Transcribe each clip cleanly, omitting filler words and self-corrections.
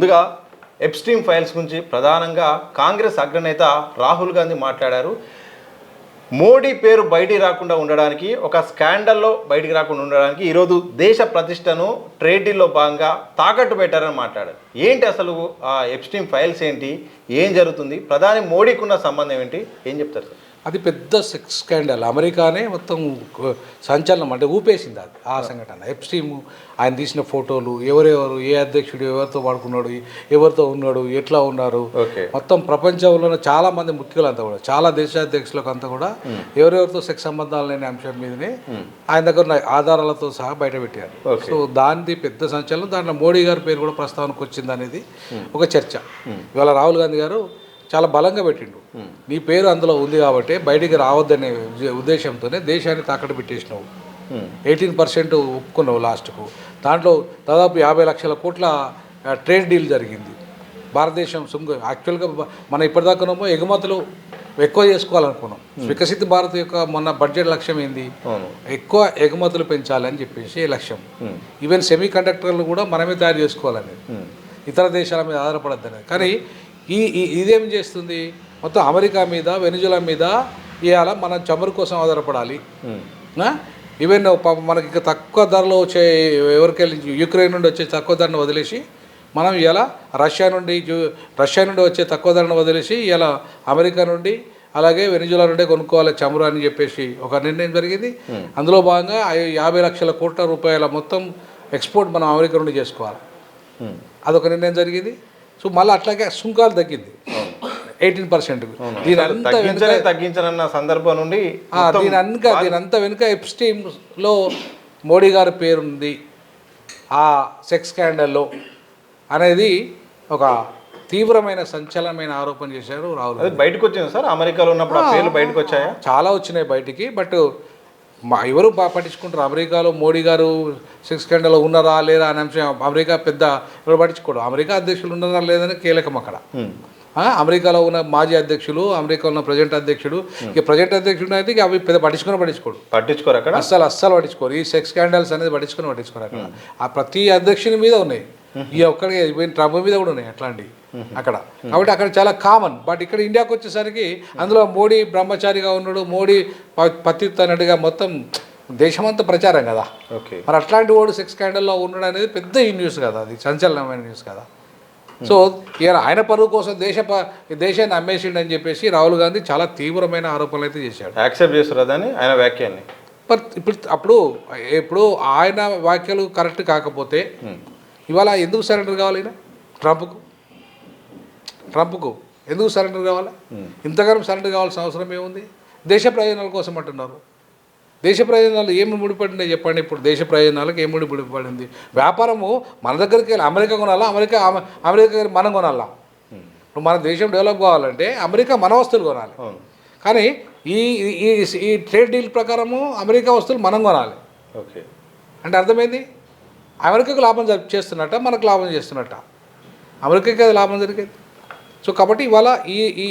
ముందుగా Epstein files గురించి ప్రధానంగా కాంగ్రెస్ అగ్రనేత రాహుల్ గాంధీ మాట్లాడారు. మోడీ పేరు బయటికి రాకుండా ఉండడానికి, ఒక స్కాండల్లో బయటికి రాకుండా ఉండడానికి ఈరోజు దేశ ప్రతిష్టను ట్రేడ్ డీల్లో భాగంగా తాకట్టు పెట్టారని మాట్లాడారు. ఏంటి అసలు ఆ ఎప్స్టీన్ ఫైల్స్ ఏంటి, ఏం జరుగుతుంది, ప్రధాని మోడీకి ఉన్న సంబంధం ఏంటి, ఏం చెప్తారు సార్? అది పెద్ద సెక్స్ స్కాండల్. అమెరికానే మొత్తం సంచలనం అంటే ఊపేసింది అది ఆ సంఘటన. ఎప్స్టీన్ ఆయన తీసిన ఫోటోలు, ఎవరెవరు, ఏ అధ్యక్షుడు ఎవరితో పడుకున్నాడు, ఎవరితో ఉన్నాడు, ఎట్లా ఉన్నారు, మొత్తం ప్రపంచంలో చాలా మంది ముఖ్యులంతా కూడా, చాలా దేశాధ్యక్షులకు అంతా కూడా ఎవరెవరితో సెక్స్ సంబంధాలు లేని అంశం మీదనే ఆయన దగ్గర ఆధారాలతో సహా బయట పెట్టారు. సో దానిది పెద్ద సంచలనం. దాంట్లో మోడీ గారి పేరు కూడా ప్రస్తావనకు వచ్చింది అనేది ఒక చర్చ. ఇవాళ రాహుల్ గాంధీ గారు చాలా బలంగా పెట్టిండు, నీ పేరు అందులో ఉంది కాబట్టి బయటికి రావద్దనే ఉద్దేశంతోనే దేశాన్ని తాకట్టు పెట్టేసినావు. 18% ఒప్పుకున్నావు లాస్ట్కు. దాంట్లో దాదాపు 50 లక్షల కోట్ల ట్రేడ్ డీల్ జరిగింది. భారతదేశం యాక్చువల్గా మనం ఇప్పటిదాకానేమో ఎగుమతులు ఎక్కువ చేసుకోవాలనుకున్నాం. వికసిత భారత్ యొక్క మొన్న బడ్జెట్ లక్ష్యం ఏంది, ఎక్కువ ఎగుమతులు పెంచాలని చెప్పేసి లక్ష్యం. ఈవెన్ సెమీ కండక్టర్లు కూడా మనమే తయారు చేసుకోవాలని, ఇతర దేశాల మీద ఆధారపడద్దని. కానీ ఇదేం చేస్తుంది, మొత్తం అమెరికా మీద, వెనిజులా మీద ఇవాళ మనం చమురు కోసం ఆధారపడాలి. ఈవెన్ మనకి ఇక తక్కువ ధరలో వచ్చే ఎవరికెళ్ళి యుక్రెయిన్ నుండి వచ్చే తక్కువ ధరను వదిలేసి మనం ఇలా రష్యా నుండి వచ్చే తక్కువ ధరను వదిలేసి ఇలా అమెరికా నుండి అలాగే వెనిజులా నుండే కొనుక్కోవాలి చమురు అని చెప్పేసి ఒక నిర్ణయం జరిగింది. అందులో భాగంగా 50 లక్షల కోట్ల రూపాయల మొత్తం ఎక్స్పోర్ట్ మనం అమెరికా నుండి చేసుకోవాలి, అదొక నిర్ణయం జరిగింది. సో మళ్ళీ అట్లాగే సుంకాలు తగ్గింది 18%. తగ్గించాలన్న సందర్భం నుండి దీనంతా వెనుక ఎప్స్టీన్లో మోడీ గారి పేరుంది ఆ సెక్స్ స్కాండల్లో అనేది ఒక తీవ్రమైన సంచలనమైన ఆరోపణ చేశారు రాహుల్. అది బయటకు వచ్చింది సార్, అమెరికాలో ఉన్నప్పుడు ఆ పేర్లు బయటకు వచ్చాయా? చాలా వచ్చినాయి బయటికి. బట్ ఎవరు పట్టించుకుంటారు? అమెరికాలో మోడీ గారు సెక్స్ స్కాండల్లో ఉన్నారా లేరా అనే అంశం అమెరికా పెద్ద ఎవరు పట్టించుకోడు. అమెరికా అధ్యక్షులు ఉన్నారా లేదని కీలకం అక్కడ. అమెరికాలో ఉన్న మాజీ అధ్యక్షులు, అమెరికాలో ఉన్న ప్రజెంట్ అధ్యక్షుడు, ఇక ప్రజెంట్ అధ్యక్షుడు అయితే అవి పెద్ద పట్టించుకోరు అక్కడ, అస్సలు పట్టించుకోరు. ఈ సెక్స్ స్కాండల్స్ అనేది పట్టించుకోరు అక్కడ. ఆ ప్రతి అధ్యక్షుని మీద ఉన్నాయి, ఈ ఒక్కడికి ట్రంప్ మీద కూడా ఉన్నాయి అట్లాంటివి అక్కడ. కాబట్టి అక్కడ చాలా కామన్. బట్ ఇక్కడ ఇండియాకి వచ్చేసరికి అందులో మోడీ బ్రహ్మచారిగా ఉన్నాడు, మోడీ పతితనడిగా మొత్తం దేశమంతా ప్రచారం కదా. మరి అట్లాంటి వాడు సెక్స్ స్కాండల్లో ఉన్నాడు అనేది పెద్ద ఈ న్యూస్ కదా, అది సంచలనమైన న్యూస్ కదా. సో ఆయన పరువు కోసం దేశాన్ని అమ్మేసిండని చెప్పేసి రాహుల్ గాంధీ చాలా తీవ్రమైన ఆరోపణలు అయితే చేశాడు. యాక్సెప్ట్ చేస్తారు అని ఆయన వ్యాఖ్యాన్ని. ఇప్పుడు ఆయన వ్యాఖ్యలు కరెక్ట్ కాకపోతే ఇవాళ ఎందుకు సరెండర్ కావాలి? ట్రంప్కు ఎందుకు సరెండర్ కావాలి? ఇంతగానో సరెండర్ కావాల్సిన అవసరం ఏముంది? దేశ ప్రయోజనాల కోసం అంటున్నారు. దేశ ప్రయోజనాలు ఏమి ముడిపడినాయి చెప్పండి. ఇప్పుడు దేశ ప్రయోజనాలకు ఏమి ముడిపడింది? వ్యాపారము మన దగ్గరికి వెళ్ళి అమెరికా కొనాలా, అమెరికా మనం కొనాలా? ఇప్పుడు మన దేశం డెవలప్ కావాలంటే అమెరికా మన వస్తువులు కొనాలి. కానీ ఈ ట్రేడ్ డీల్ ప్రకారము అమెరికా వస్తువులు మనం కొనాలి. అంటే అర్థమైంది, అమెరికాకు లాభం చేస్తున్నట్ట, మనకు లాభం చేస్తున్నట్ట? అమెరికాకి అది లాభం జరిగేది. సో కాబట్టి ఇవాళ ఈ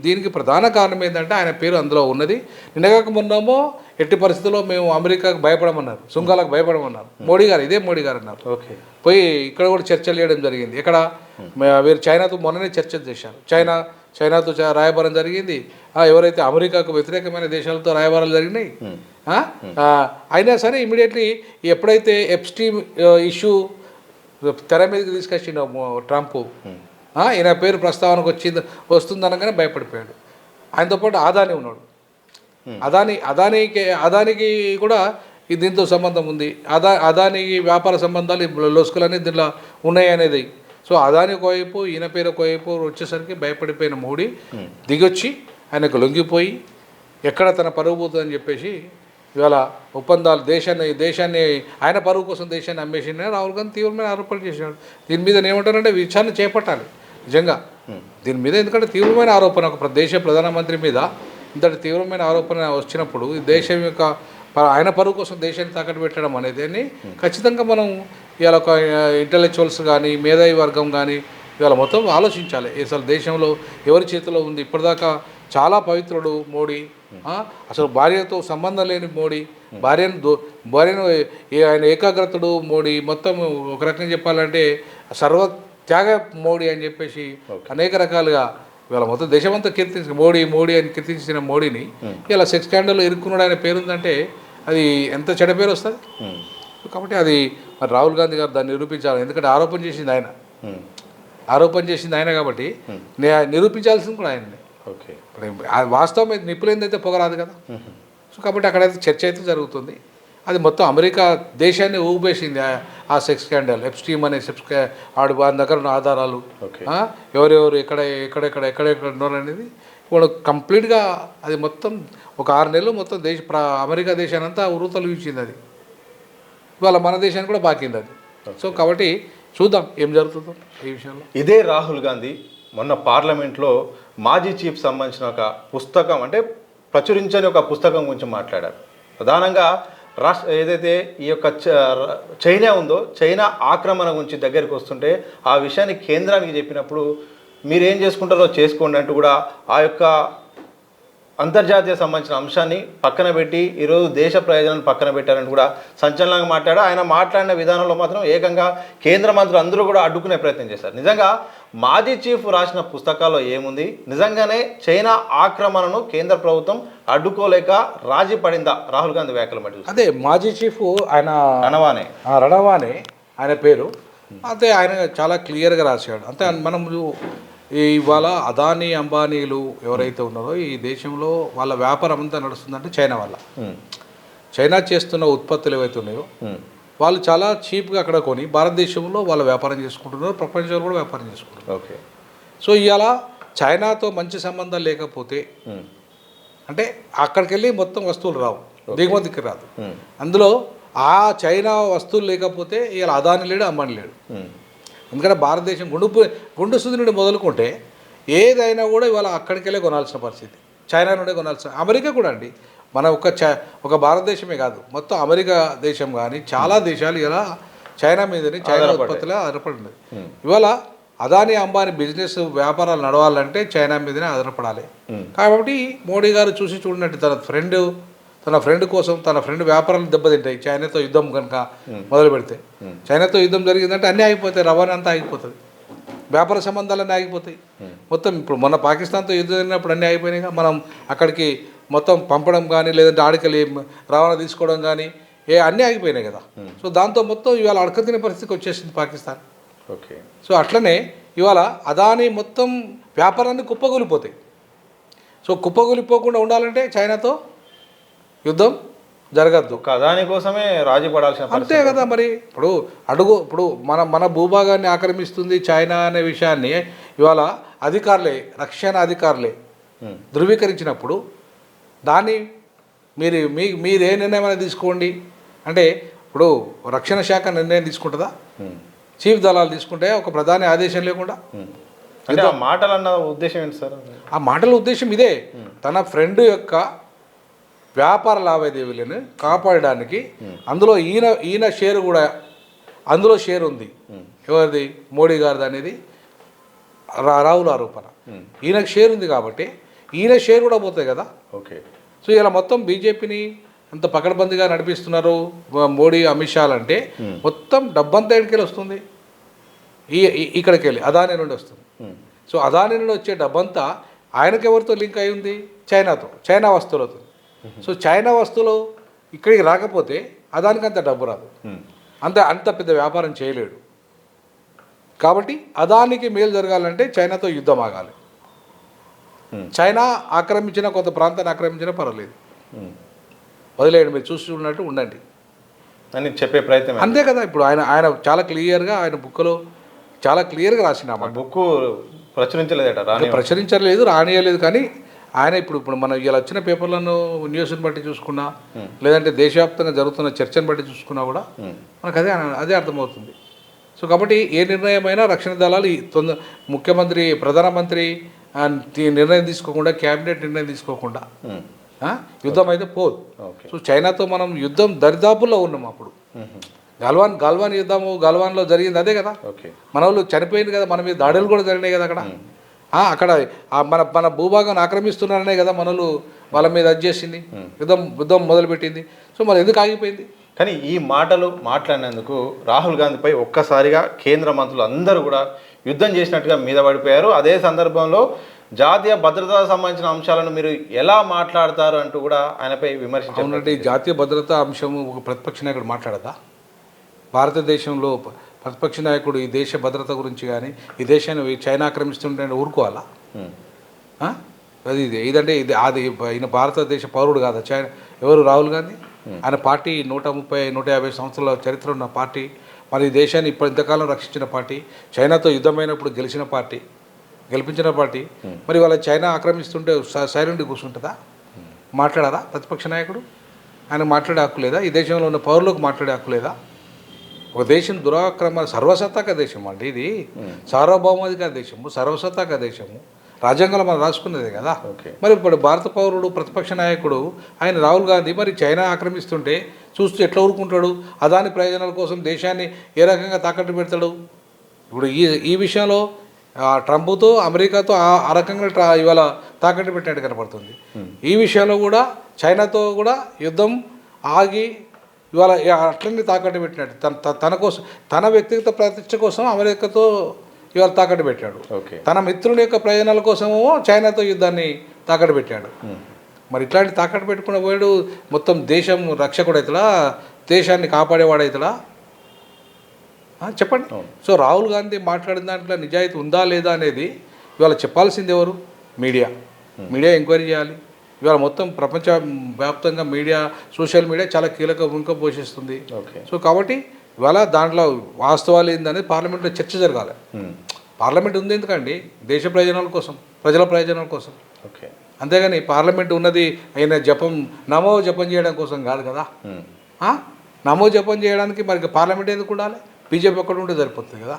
దీనికి ప్రధాన కారణం ఏంటంటే ఆయన పేరు అందులో ఉన్నది. నిన్నగాక మొన్నమో ఎట్టి పరిస్థితుల్లో మేము అమెరికాకు భయపడమన్నారు, సుంకాలకు భయపడమన్నారు మోడీ గారు. ఇదే మోడీ గారు అన్నారు. పోయి ఇక్కడ కూడా చర్చలు చేయడం జరిగింది. ఇక్కడ వీరు చైనాతో మొన్ననే చర్చలు చేశారు. చైనాతో రాయబారం జరిగింది. ఎవరైతే అమెరికాకు వ్యతిరేకమైన దేశాలతో రాయబారాలు జరిగినాయి. అయినా సరే ఇమీడియట్లీ ఎప్పుడైతే ఎప్స్టీన్ ఇష్యూ తెర మీదకి తీసుకొచ్చిండో ట్రంప్, ఈయన పేరు ప్రస్తావనకు వస్తుందనగానే భయపడిపోయాడు. ఆయనతో పాటు అదానీ ఉన్నాడు. అదానికి కూడా దీంతో సంబంధం ఉంది. అదానికి వ్యాపార సంబంధాలు లొసుకులన్నీ దీంట్లో ఉన్నాయి అనేది. సో అదాని ఒకవైపు, ఈయన పేరు ఒకవైపు వచ్చేసరికి భయపడిపోయిన మోడీ దిగొచ్చి ఆయనకు లొంగిపోయి ఎక్కడ తన పరువు పోతుందని చెప్పేసి ఇవాళ ఒప్పందాలు దేశాన్ని ఆయన పరువు కోసం దేశాన్ని అమ్మేసిందని రాహుల్ గాంధీ తీవ్రమైన ఆరోపణలు చేశాడు. దీని మీద ఏమంటారంటే విచారణ చేపట్టాలి నిజంగా దీని మీద. ఎందుకంటే తీవ్రమైన ఆరోపణ ఒక దేశ ప్రధానమంత్రి మీద ఇంతటి తీవ్రమైన ఆరోపణ వచ్చినప్పుడు ఈ దేశం యొక్క ఆయన పరువు కోసం దేశాన్ని తాకట్టు పెట్టడం అనేది అని ఖచ్చితంగా మనం ఇవాళ ఒక ఇంటలెక్చువల్స్ కానీ మేధావి వర్గం కానీ ఇవాళ మొత్తం ఆలోచించాలి. అసలు దేశంలో ఎవరి చేతిలో ఉంది? ఇప్పటిదాకా చాలా పవిత్రుడు మోడీ, అసలు భార్యతో సంబంధం లేని మోడీ, భార్యను ఆయన ఏకాగ్రతుడు మోడీ, మొత్తం ఒక రకంగా చెప్పాలంటే త్యాగ మోడీ అని చెప్పేసి అనేక రకాలుగా ఇవాళ మొత్తం దేశమంతా కీర్తించిన మోడీ అని కీర్తించిన మోడీని ఇలా సెక్స్ స్కాండల్లో ఇరుక్కున్నాడు ఆయన పేరుందంటే అది ఎంత చెడ్డ పేరు వస్తుంది. కాబట్టి అది మరి రాహుల్ గాంధీ గారు దాన్ని నిరూపించాలి. ఎందుకంటే ఆరోపణ చేసింది ఆయన కాబట్టి నిరూపించాల్సింది కూడా ఆయననే. ఓకే, వాస్తవం అయితే నిప్పులేందైతే పొగరాదు కదా. సో కాబట్టి అక్కడైతే చర్చ అయితే జరుగుతుంది. అది మొత్తం అమెరికా దేశాన్ని ఊపేసింది ఆ సెక్స్ స్కాండల్. ఎప్స్టీమ్ అనే ఆడు వారి దగ్గర ఉన్న ఆధారాలు ఎవరెవరు ఎక్కడెక్కడ ఉన్నారు అనేది ఇప్పుడు కంప్లీట్గా అది మొత్తం ఒక 6 నెలలు మొత్తం అమెరికా దేశాన్ని అంతా ఉరుతలు ఇచ్చింది. అది ఇవాళ మన దేశానికి కూడా బాకింది అది. సో కాబట్టి చూద్దాం ఏం జరుగుతుందో ఈ విషయంలో. ఇదే రాహుల్ గాంధీ మొన్న పార్లమెంట్లో మాజీ చీఫ్ సంబంధించిన ఒక పుస్తకం అంటే ప్రచురించని ఒక పుస్తకం గురించి మాట్లాడారు. ప్రధానంగా ఏదైతే ఈ యొక్క చైనా ఉందో చైనా ఆక్రమణ గురించి దగ్గరికి వస్తుంటే ఆ విషయాన్ని కేంద్రానికి చెప్పినప్పుడు మీరేం చేసుకుంటారో చేసుకోండి అంటూ కూడా ఆ యొక్క అంతర్జాతీయ సంబంధించిన అంశాన్ని పక్కన పెట్టి ఈరోజు దేశ ప్రయోజనాలను పక్కన పెట్టారని కూడా సంచలనంగా మాట్లాడారు. ఆయన మాట్లాడిన విధానంలో మాత్రం ఏకంగా కేంద్ర మంత్రులు అందరూ కూడా అడ్డుకునే ప్రయత్నం చేశారు. నిజంగా మాజీ చీఫ్ రాసిన పుస్తకాల్లో ఏముంది? నిజంగానే చైనా ఆక్రమణను కేంద్ర ప్రభుత్వం అడ్డుకోలేక రాజీ పడిందా? రాహుల్ గాంధీ వ్యాఖ్యలు మధ్య అదే మాజీ చీఫ్ ఆయన రణవానే ఆయన పేరు. అదే ఆయన చాలా క్లియర్గా రాశాడు. అంతే మనం ఇవాళ అదానీ అంబానీలు ఎవరైతే ఉన్నారో ఈ దేశంలో వాళ్ళ వ్యాపారం అంతా నడుస్తుందంటే చైనా వల్ల. చైనా చేస్తున్న ఉత్పత్తులు ఏవైతే ఉన్నాయో వాళ్ళు చాలా చీప్గా అక్కడ కొని భారతదేశంలో వాళ్ళు వ్యాపారం చేసుకుంటున్నారు, ప్రపంచంలో కూడా వ్యాపారం చేసుకుంటున్నారు. ఓకే. సో ఇవాళ చైనాతో మంచి సంబంధాలు లేకపోతే అంటే అక్కడికి వెళ్ళి మొత్తం వస్తువులు రావు, దిగుమతికి రాదు. అందులో ఆ చైనా వస్తువులు లేకపోతే ఇవాళ అదాని లేడు, అంబానీ లేడు. ఎందుకంటే భారతదేశం గుండు సుది నుండి మొదలుకుంటే ఏదైనా కూడా ఇవాళ అక్కడికి వెళ్ళే కొనాల్సిన పరిస్థితి, చైనా నుండే కొనాల్సిన. అమెరికా కూడా అండి, మన ఒక భారతదేశమే కాదు మొత్తం అమెరికా దేశం కానీ చాలా దేశాలు ఇలా చైనా మీదని చైనా ఉత్పత్తులే ఆధారపడి. ఇవాళ అదానీ అంబానీ బిజినెస్ వ్యాపారాలు నడవాలంటే చైనా మీదనే ఆధారపడాలి. కాబట్టి మోడీ గారు చూసి చూడనట్టు తన ఫ్రెండ్ కోసం తన ఫ్రెండ్ వ్యాపారాలు దెబ్బతింటాయి. చైనాతో యుద్ధం కనుక మొదలు పెడితే చైనాతో యుద్ధం జరిగిందంటే అన్నీ ఆగిపోతాయి, రవాణా అంతా ఆగిపోతుంది, వ్యాపార సంబంధాలన్నీ ఆగిపోతాయి మొత్తం. ఇప్పుడు మొన్న పాకిస్తాన్తో యుద్ధం జరిగినప్పుడు అన్నీ ఆగిపోయినాయి. మనం అక్కడికి మొత్తం పంపడం కానీ లేదంటే ఆడికెళ్ళి రవాణా తీసుకోవడం కానీ అన్నీ ఆగిపోయినాయి కదా. సో దాంతో మొత్తం ఇవాళ అడకతినే పరిస్థితికి వచ్చేసింది పాకిస్తాన్. ఓకే. సో అట్లనే ఇవాళ అదాని మొత్తం వ్యాపారాన్ని కుప్పగూలిపోతాయి. సో కుప్పగూలిపోకుండా ఉండాలంటే చైనాతో యుద్ధం జరగద్దు. అదాని కోసమే రాజీ పడాల్సిన అంతే కదా. మరి ఇప్పుడు మన భూభాగాన్ని ఆక్రమిస్తుంది చైనా అనే విషయాన్ని ఇవాళ రక్షణ అధికారులే ధృవీకరించినప్పుడు దాన్ని మీరు ఏ నిర్ణయం తీసుకోండి అంటే ఇప్పుడు రక్షణ శాఖ నిర్ణయం తీసుకుంటుందా? చీఫ్ దళాలు తీసుకుంటే ఒక ప్రధాని ఆదేశం లేకుండా. అంటే ఆ మాటలు అన్న ఉద్దేశం ఏంటి సార్? ఆ మాటల ఉద్దేశం ఇదే, తన ఫ్రెండ్ యొక్క వ్యాపార లావాదేవీలను కాపాడడానికి అందులో ఈయన షేర్ కూడా అందులో షేర్ ఉంది. ఎవరిది? మోడీ గారిది అనేది రాహుల్ ఆరోపణ. ఈయనకు షేర్ ఉంది కాబట్టి ఈయన షేర్ కూడా పోతాయి కదా. ఓకే. సో ఇలా మొత్తం బీజేపీని అంత పకడ్బందీగా నడిపిస్తున్నారు మోడీ అమిత్ షాలు అంటే మొత్తం డబ్బంతా ఎక్కడికి వస్తుంది? ఇక్కడికి వెళ్ళి అదానీ నుండి వస్తుంది. సో అదానీ నుండి వచ్చే డబ్బంతా ఆయనకి ఎవరితో లింక్ అయి ఉంది? చైనాతో, చైనా వస్తువులతో. సో చైనా వస్తువులు ఇక్కడికి రాకపోతే అదానికి అంత డబ్బు రాదు, అంత పెద్ద వ్యాపారం చేయలేడు. కాబట్టి అదానికి మేలు జరగాలంటే చైనాతో యుద్ధం ఆగాలి. చైనా ఆక్రమించిన కొంత ప్రాంతాన్ని ఆక్రమించినా పర్వాలేదు, వదిలేయండి, మీరు చూసి చూడనట్టు ఉండండి అని చెప్పే ప్రయత్నం అంతే కదా. ఇప్పుడు ఆయన చాలా క్లియర్గా ఆయన బుక్లో చాలా క్లియర్గా రాసిన బుక్ ప్రచురించలేదు, రానియలేదు. కానీ ఆయన ఇప్పుడు మనం ఇలా వచ్చిన పేపర్లను న్యూస్ని బట్టి చూసుకున్నా లేదంటే దేశవ్యాప్తంగా జరుగుతున్న చర్చను బట్టి చూసుకున్నా కూడా మనకు అదే అర్థమవుతుంది. సో కాబట్టి ఏ నిర్ణయమైనా రక్షణ దళాలు ముఖ్యమంత్రి ప్రధానమంత్రి నిర్ణయం తీసుకోకుండా క్యాబినెట్ నిర్ణయం తీసుకోకుండా యుద్ధం అయితే పోదు. సో చైనాతో మనం యుద్ధం దరిదాపుల్లో ఉన్నాం. అప్పుడు గల్వాన్ యుద్ధము గల్వాన్లో జరిగింది అదే కదా. మన వాళ్ళు చనిపోయింది కదా, మన మీద దాడులు కూడా జరిగినాయి కదా అక్కడ మన భూభాగం ఆక్రమిస్తున్నారనే కదా మనలు వాళ్ళ మీద చేసింది, యుద్ధం మొదలుపెట్టింది. సో మరి ఎందుకు ఆగిపోయింది? కానీ ఈ మాటలు మాట్లాడినందుకు రాహుల్ గాంధీపై ఒక్కసారిగా కేంద్ర మంత్రులు అందరూ కూడా యుద్ధం చేసినట్టుగా మీద పడిపోయారు. అదే సందర్భంలో జాతీయ భద్రతకు సంబంధించిన అంశాలను మీరు ఎలా మాట్లాడతారు అంటూ కూడా ఆయనపై విమర్శించారు. అవునండి, జాతీయ భద్రతా అంశము ఒక ప్రతిపక్ష నాయకుడు మాట్లాడదా? భారతదేశంలో ప్రతిపక్ష నాయకుడు ఈ దేశ భద్రత గురించి కానీ ఈ దేశాన్ని చైనా ఆక్రమిస్తుంటే ఊరుకోవాలా? ఇదంటే అది ఈయన భారతదేశ పౌరుడు కాదా? చైనా ఎవరు? రాహుల్ గాంధీ. ఆయన పార్టీ 130-150 సంవత్సరాల చరిత్ర ఉన్న పార్టీ, మరి ఈ దేశాన్ని ఇంతకాలం రక్షించిన పార్టీ, చైనాతో యుద్ధమైనప్పుడు గెలిపించిన పార్టీ, మరి వాళ్ళ చైనా ఆక్రమిస్తుంటే సైలెంట్గా కూర్చుంటుందా? మాట్లాడారా ప్రతిపక్ష నాయకుడు? ఆయన మాట్లాడే హక్కు లేదా? ఈ దేశంలో ఉన్న పౌరులకు మాట్లాడే హక్కు లేదా? ఒక దేశం దురాక్రమ సర్వసత్తాక దేశం అండి ఇది, సార్వభౌమాధికార దేశము, సర్వసత్తాక దేశము, రాజ్యాంగంలో మనం రాసుకున్నదే కదా. మరి ఇప్పుడు భారత పౌరుడు ప్రతిపక్ష నాయకుడు ఆయన రాహుల్ గాంధీ మరి చైనా ఆక్రమిస్తుంటే చూస్తూ ఎట్లా ఊరుకుంటాడు? అదాని ప్రయోజనాల కోసం దేశాన్ని ఏ రకంగా తాకట్టు పెడతాడు? ఇప్పుడు ఈ విషయంలో ట్రంప్తో అమెరికాతో ఆ రకంగా ఇవాళ తాకట్టు పెట్టినట్టు కనపడుతుంది. ఈ విషయంలో కూడా చైనాతో కూడా యుద్ధం ఆగి ఇవాళ అట్లనే తాకట్టు పెట్టినట్టు తన కోసం, తన వ్యక్తిగత ప్రతిష్ట కోసం అమెరికాతో ఇవాళ తాకట్టు పెట్టాడు. తన మిత్రుని యొక్క ప్రయోజనాల కోసమో చైనాతో యుద్ధాన్ని తాకట్టు పెట్టాడు. మరి ఇట్లాంటి తాకట్టు పెట్టుకున్న వాడు మొత్తం దేశం రక్షకుడు అవుతాడా? దేశాన్ని కాపాడేవాడు అవుతాడా? చెప్పండి. సో రాహుల్ గాంధీ మాట్లాడిన దాంట్లో నిజాయితీ ఉందా లేదా అనేది ఇవాళ చెప్పాల్సింది ఎవరు? మీడియా ఎంక్వైరీ చేయాలి. ఇవాళ మొత్తం ప్రపంచ వ్యాప్తంగా సోషల్ మీడియా చాలా కీలక భూమిక పోషిస్తుంది. సో కాబట్టి ఇవాళ దాంట్లో వాస్తవాలు ఏందనేది పార్లమెంట్లో చర్చ జరగాలి. పార్లమెంట్ ఉంది ఎందుకండి? దేశ ప్రయోజనాల కోసం, ప్రజల ప్రయోజనాల కోసం. అంతేగాని పార్లమెంట్ ఉన్నది అయిన నమో జపం చేయడం కోసం కాదు కదా. నమో జపం చేయడానికి మరి పార్లమెంట్ ఎందుకు ఉండాలి? బీజేపీ ఒక్కడు ఉంటే సరిపోతుంది కదా.